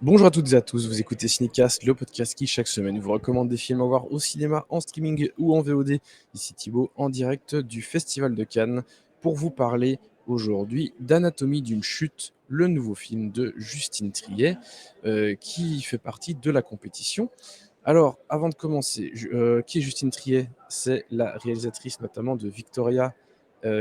Bonjour à toutes et à tous, vous écoutez Cinécast, le podcast qui chaque semaine vous recommande des films à voir au cinéma, en streaming ou en VOD. Ici Thibaut, en direct du Festival de Cannes, pour vous parler aujourd'hui d'Anatomie d'une chute, le nouveau film de Justine Triet, qui fait partie de la compétition. Alors, avant de commencer, qui est Justine Triet? C'est la réalisatrice notamment de Victoria,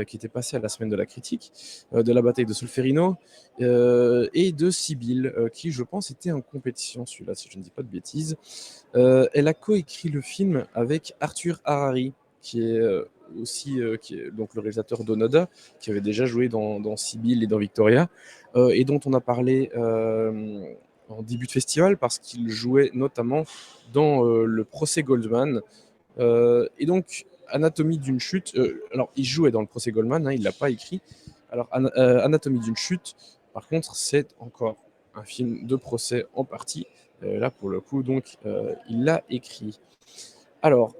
qui était passée à la Semaine de la Critique, de La Bataille de Solferino, et de Sibylle, qui je pense était en compétition, celui-là, si je ne dis pas de bêtises. Elle a coécrit le film avec Arthur Harari, qui est aussi qui est donc le réalisateur d'Onoda, qui avait déjà joué dans Sibylle et dans Victoria, et dont on a parlé en début de festival parce qu'il jouait notamment dans le procès Goldman. Et donc, Anatomie d'une chute, alors il jouait dans le procès Goldman, hein, il ne l'a pas écrit. Alors, Anatomie d'une chute, par contre, c'est encore un film de procès en partie. Là, pour le coup, donc, il l'a écrit. Alors,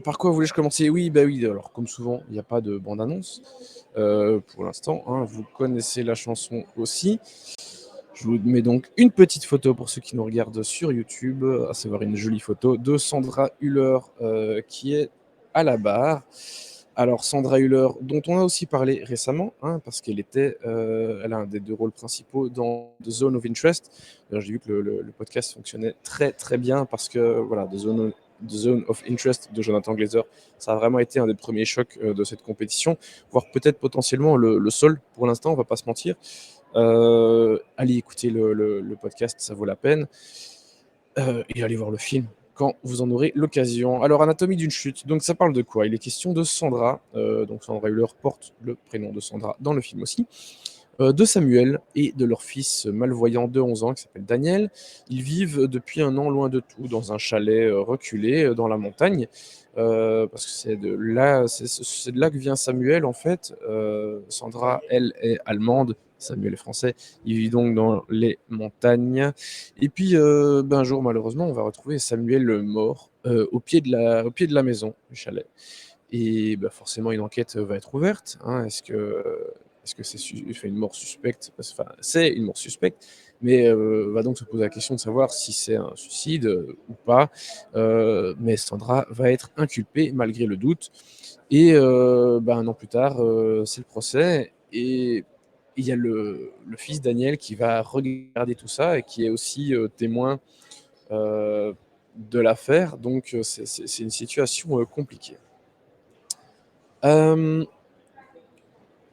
par quoi voulais-je commencer? Oui, bah oui, alors comme souvent, il n'y a pas de bande-annonce pour l'instant, hein, vous connaissez la chanson aussi. Je vous mets donc une petite photo pour ceux qui nous regardent sur YouTube, à savoir une jolie photo de Sandra Hüller qui est à la barre. Alors Sandra Hüller, dont on a aussi parlé récemment, hein, parce elle a un des deux rôles principaux dans The Zone of Interest. J'ai vu que le podcast fonctionnait très très bien parce que voilà, The Zone of Interest de Jonathan Glazer, ça a vraiment été un des premiers chocs de cette compétition, voire peut-être potentiellement le seul pour l'instant, on va pas se mentir. Allez écouter le podcast, ça vaut la peine. Et allez voir le film quand vous en aurez l'occasion. Alors, Anatomie d'une chute, donc ça parle de quoi? Il est question de Sandra, donc Sandra Hüller porte le prénom de Sandra dans le film aussi, de Samuel et de leur fils malvoyant de 11 ans qui s'appelle Daniel. Ils vivent depuis un an loin de tout, dans un chalet reculé dans la montagne, parce que c'est de là que vient Samuel en fait. Sandra, elle, est allemande, Samuel est français. Ils vivent donc dans les montagnes. Et puis, un jour, malheureusement, on va retrouver Samuel mort au pied de la maison, du chalet. Et forcément, une enquête va être ouverte, hein. Est-ce que c'est une mort suspecte? Enfin, c'est une mort suspecte, mais va donc se poser la question de savoir si c'est un suicide ou pas. Mais Sandra va être inculpée malgré le doute. Et 1 an plus tard, c'est le procès. Et il y a le fils Daniel qui va regarder tout ça et qui est aussi témoin de l'affaire. Donc c'est une situation compliquée. Euh,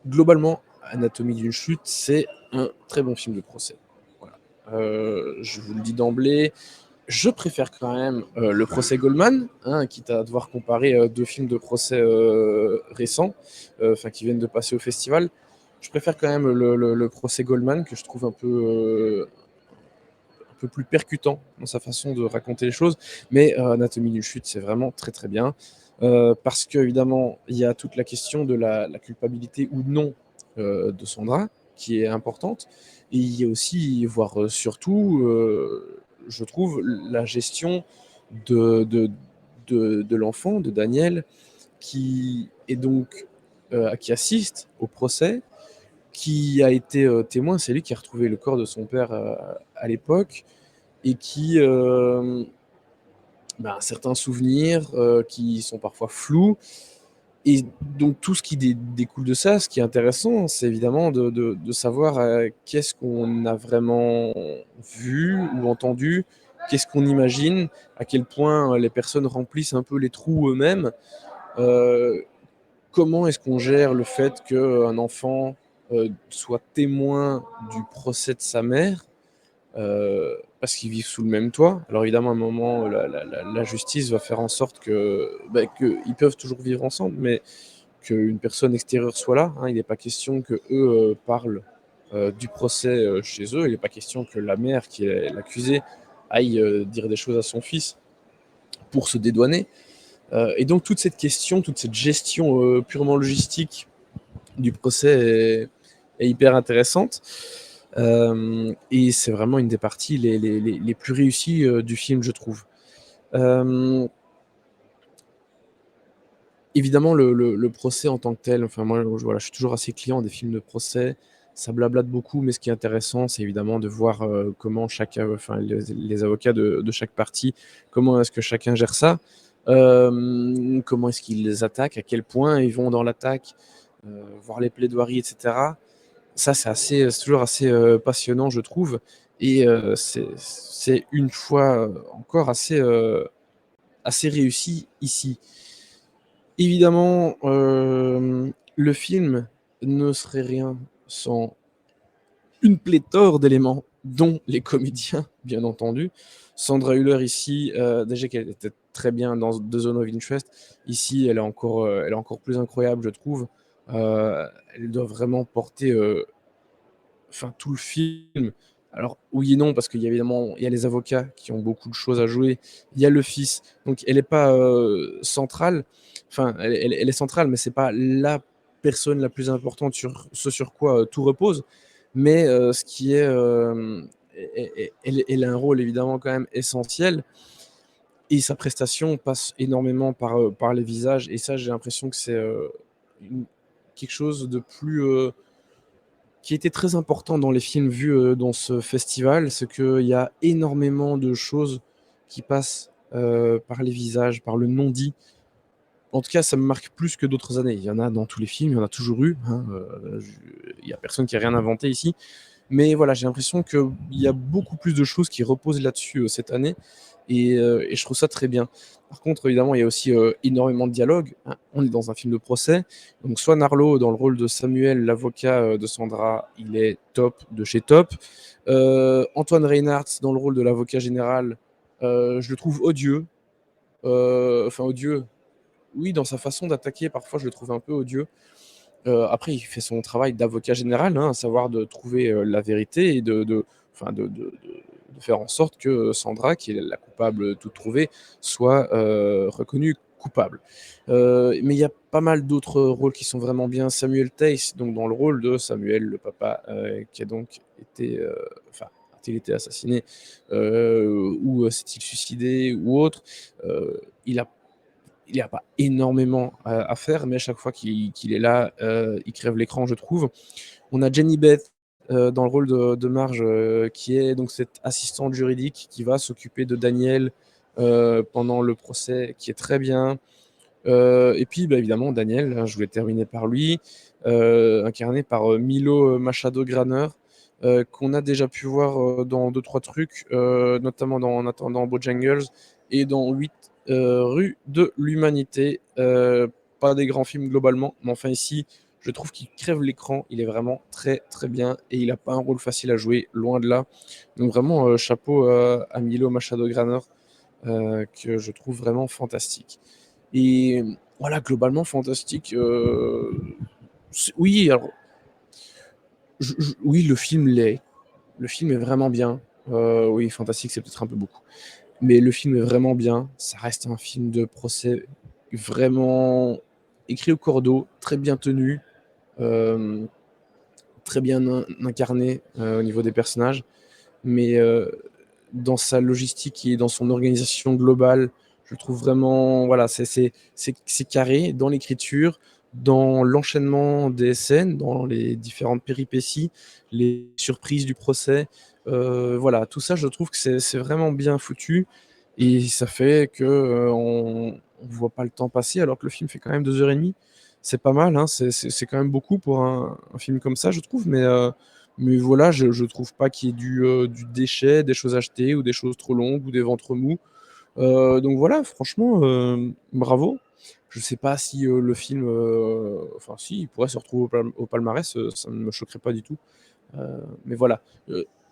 Globalement, Anatomie d'une chute, c'est un très bon film de procès. Voilà. Je vous le dis d'emblée, je préfère quand même le procès Goldman, hein, quitte à devoir comparer deux films de procès récents, qui viennent de passer au festival. Je préfère quand même le procès Goldman, que je trouve un peu plus percutant dans sa façon de raconter les choses. Mais Anatomie d'une chute, c'est vraiment très très bien. Parce qu'évidemment, il y a toute la question de la culpabilité ou non de Sandra, qui est importante. Et il y a aussi, voire surtout, je trouve, la gestion de, de l'enfant, de Daniel, qui est donc qui assiste au procès, qui a été témoin, c'est lui qui a retrouvé le corps de son père à l'époque, et qui certains souvenirs qui sont parfois flous. Et donc tout ce qui découle de ça, ce qui est intéressant, c'est évidemment de savoir qu'est-ce qu'on a vraiment vu ou entendu, qu'est-ce qu'on imagine, à quel point les personnes remplissent un peu les trous eux-mêmes. Euh, Comment est-ce qu'on gère le fait qu'un enfant soit témoin du procès de sa mère parce qu'ils vivent sous le même toit. Alors évidemment, à un moment, la justice va faire en sorte qu'ils peuvent toujours vivre ensemble, mais qu'une personne extérieure soit là, hein. Il n'est pas question que eux parlent du procès chez eux. Il n'est pas question que la mère, qui est l'accusée, aille dire des choses à son fils pour se dédouaner. Et donc toute cette question, toute cette gestion purement logistique du procès est hyper intéressante. Et c'est vraiment une des parties les plus réussies du film, je trouve. Euh, Évidemment, le procès en tant que tel, enfin moi, voilà, je suis toujours assez client des films de procès. ça blablate beaucoup, mais ce qui est intéressant, c'est évidemment de voir, comment chaque, enfin les avocats de chaque partie, comment est-ce que chacun gère ça. Comment est-ce qu'ils les attaquent, à quel point ils vont dans l'attaque, voir les plaidoiries et cetera. Ça, c'est toujours assez, passionnant, je trouve et c'est une fois, encore assez réussi ici. Évidemment, le film ne serait rien sans une pléthore d'éléments, dont les comédiens, bien entendu. Sandra Hüller ici, déjà qu'elle était très bien dans The Zone of Interest, ici elle est encore plus incroyable, je trouve. Elle doit vraiment porter, enfin tout le film. Alors oui et non, parce qu'il y a évidemment il y a les avocats qui ont beaucoup de choses à jouer, il y a le fils, donc elle est pas, centrale, enfin elle est centrale, mais c'est pas la personne la plus importante sur ce sur quoi, tout repose. Mais, ce qui est, elle a un rôle évidemment quand même essentiel et sa prestation passe énormément par les visages et ça j'ai l'impression que c'est, une quelque chose de plus, qui était très important dans les films vus, dans ce festival, c'est qu'il y a énormément de choses qui passent, par les visages, par le non-dit. En tout cas, ça me marque plus que d'autres années. Il y en a dans tous les films, il y en a toujours eu, hein, je il y a personne qui a rien inventé ici. Mais voilà, j'ai l'impression qu'il y a beaucoup plus de choses qui reposent là-dessus, cette année et je trouve ça très bien. Par contre, évidemment, il y a aussi, énormément de dialogues, hein. On est dans un film de procès, donc Swan Arlo dans le rôle de Samuel, l'avocat, de Sandra, il est top de chez top. Antoine Reinhardt dans le rôle de l'avocat général, je le trouve odieux, enfin odieux, oui, dans sa façon d'attaquer, parfois je le trouve un peu odieux. Après, il fait son travail d'avocat général, hein, à savoir de trouver, la vérité et enfin de faire en sorte que Sandra, qui est la coupable toute trouvée, soit, reconnue coupable. Mais il y a pas mal d'autres rôles qui sont vraiment bien. Samuel Theiss, donc dans le rôle de Samuel, le papa, qui a donc été, enfin, a-t-il été assassiné, ou s'est-il suicidé ou autre? Il a il y a pas énormément à faire, mais à chaque fois qu'il est là, il crève l'écran, je trouve. On a Jenny Beth, dans le rôle de Marge, qui est donc cette assistante juridique qui va s'occuper de Daniel, pendant le procès, qui est très bien. Et puis, bah, évidemment, Daniel, hein, je voulais terminer par lui, incarné par, Milo Machado Graner, qu'on a déjà pu voir, dans deux trois trucs, notamment dans En attendant Bojangles et dans 8 rues de l'humanité. Pas des grands films globalement, mais enfin ici, je trouve qu'il crève l'écran. Il est vraiment très, très bien et il a pas un rôle facile à jouer, loin de là. Donc vraiment, chapeau, à Milo Machado Graner, que je trouve vraiment fantastique. Et voilà, globalement fantastique. Oui, alors, oui, le film l'est. Le film est vraiment bien. Oui, fantastique, c'est peut-être un peu beaucoup. Mais le film est vraiment bien. Ça reste un film de procès vraiment écrit au cordeau, très bien tenu, euh, très bien incarné au niveau des personnages. Mais dans sa logistique et dans son organisation globale, je le trouve vraiment, voilà, c'est carré dans l'écriture, dans l'enchaînement des scènes, dans les différentes péripéties, les surprises du procès. Voilà, tout ça, je trouve que c'est vraiment bien foutu et ça fait que on voit pas le temps passer alors que le film fait quand même 2 heures et demie. C'est pas mal, hein, c'est quand même beaucoup pour un film comme ça, je trouve, mais voilà, je trouve pas qu'il y ait du déchet, des choses achetées ou des choses trop longues ou des ventres mous. Donc voilà, franchement, bravo. Je sais pas si, le film, enfin si, il pourrait se retrouver au palmarès, ça ne me choquerait pas du tout. Mais voilà,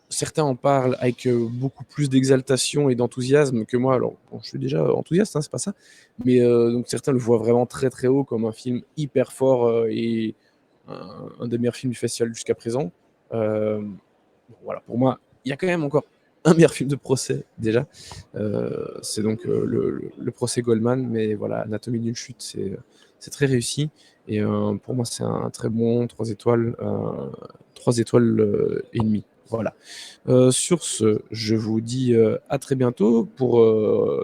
certains en parlent avec, beaucoup plus d'exaltation et d'enthousiasme que moi. Alors bon, je suis déjà enthousiaste, hein, c'est pas ça, mais donc certains le voient vraiment très, très haut comme un film hyper fort, et un des meilleurs films du festival jusqu'à présent. Voilà, pour moi, il y a quand même encore un meilleur film de procès déjà. C'est donc le procès Goldman, mais voilà, Anatomie d'une chute, c'est très réussi. Et pour moi, c'est un très bon 3 étoiles, 3 étoiles et demie. Voilà. Sur ce, je vous dis, à très bientôt pour,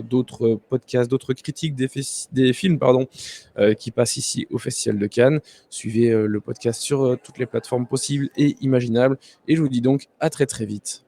d'autres podcasts, d'autres critiques des films, pardon, qui passent ici au Festival de Cannes. Suivez, le podcast sur, toutes les plateformes possibles et imaginables et je vous dis donc à très, très vite.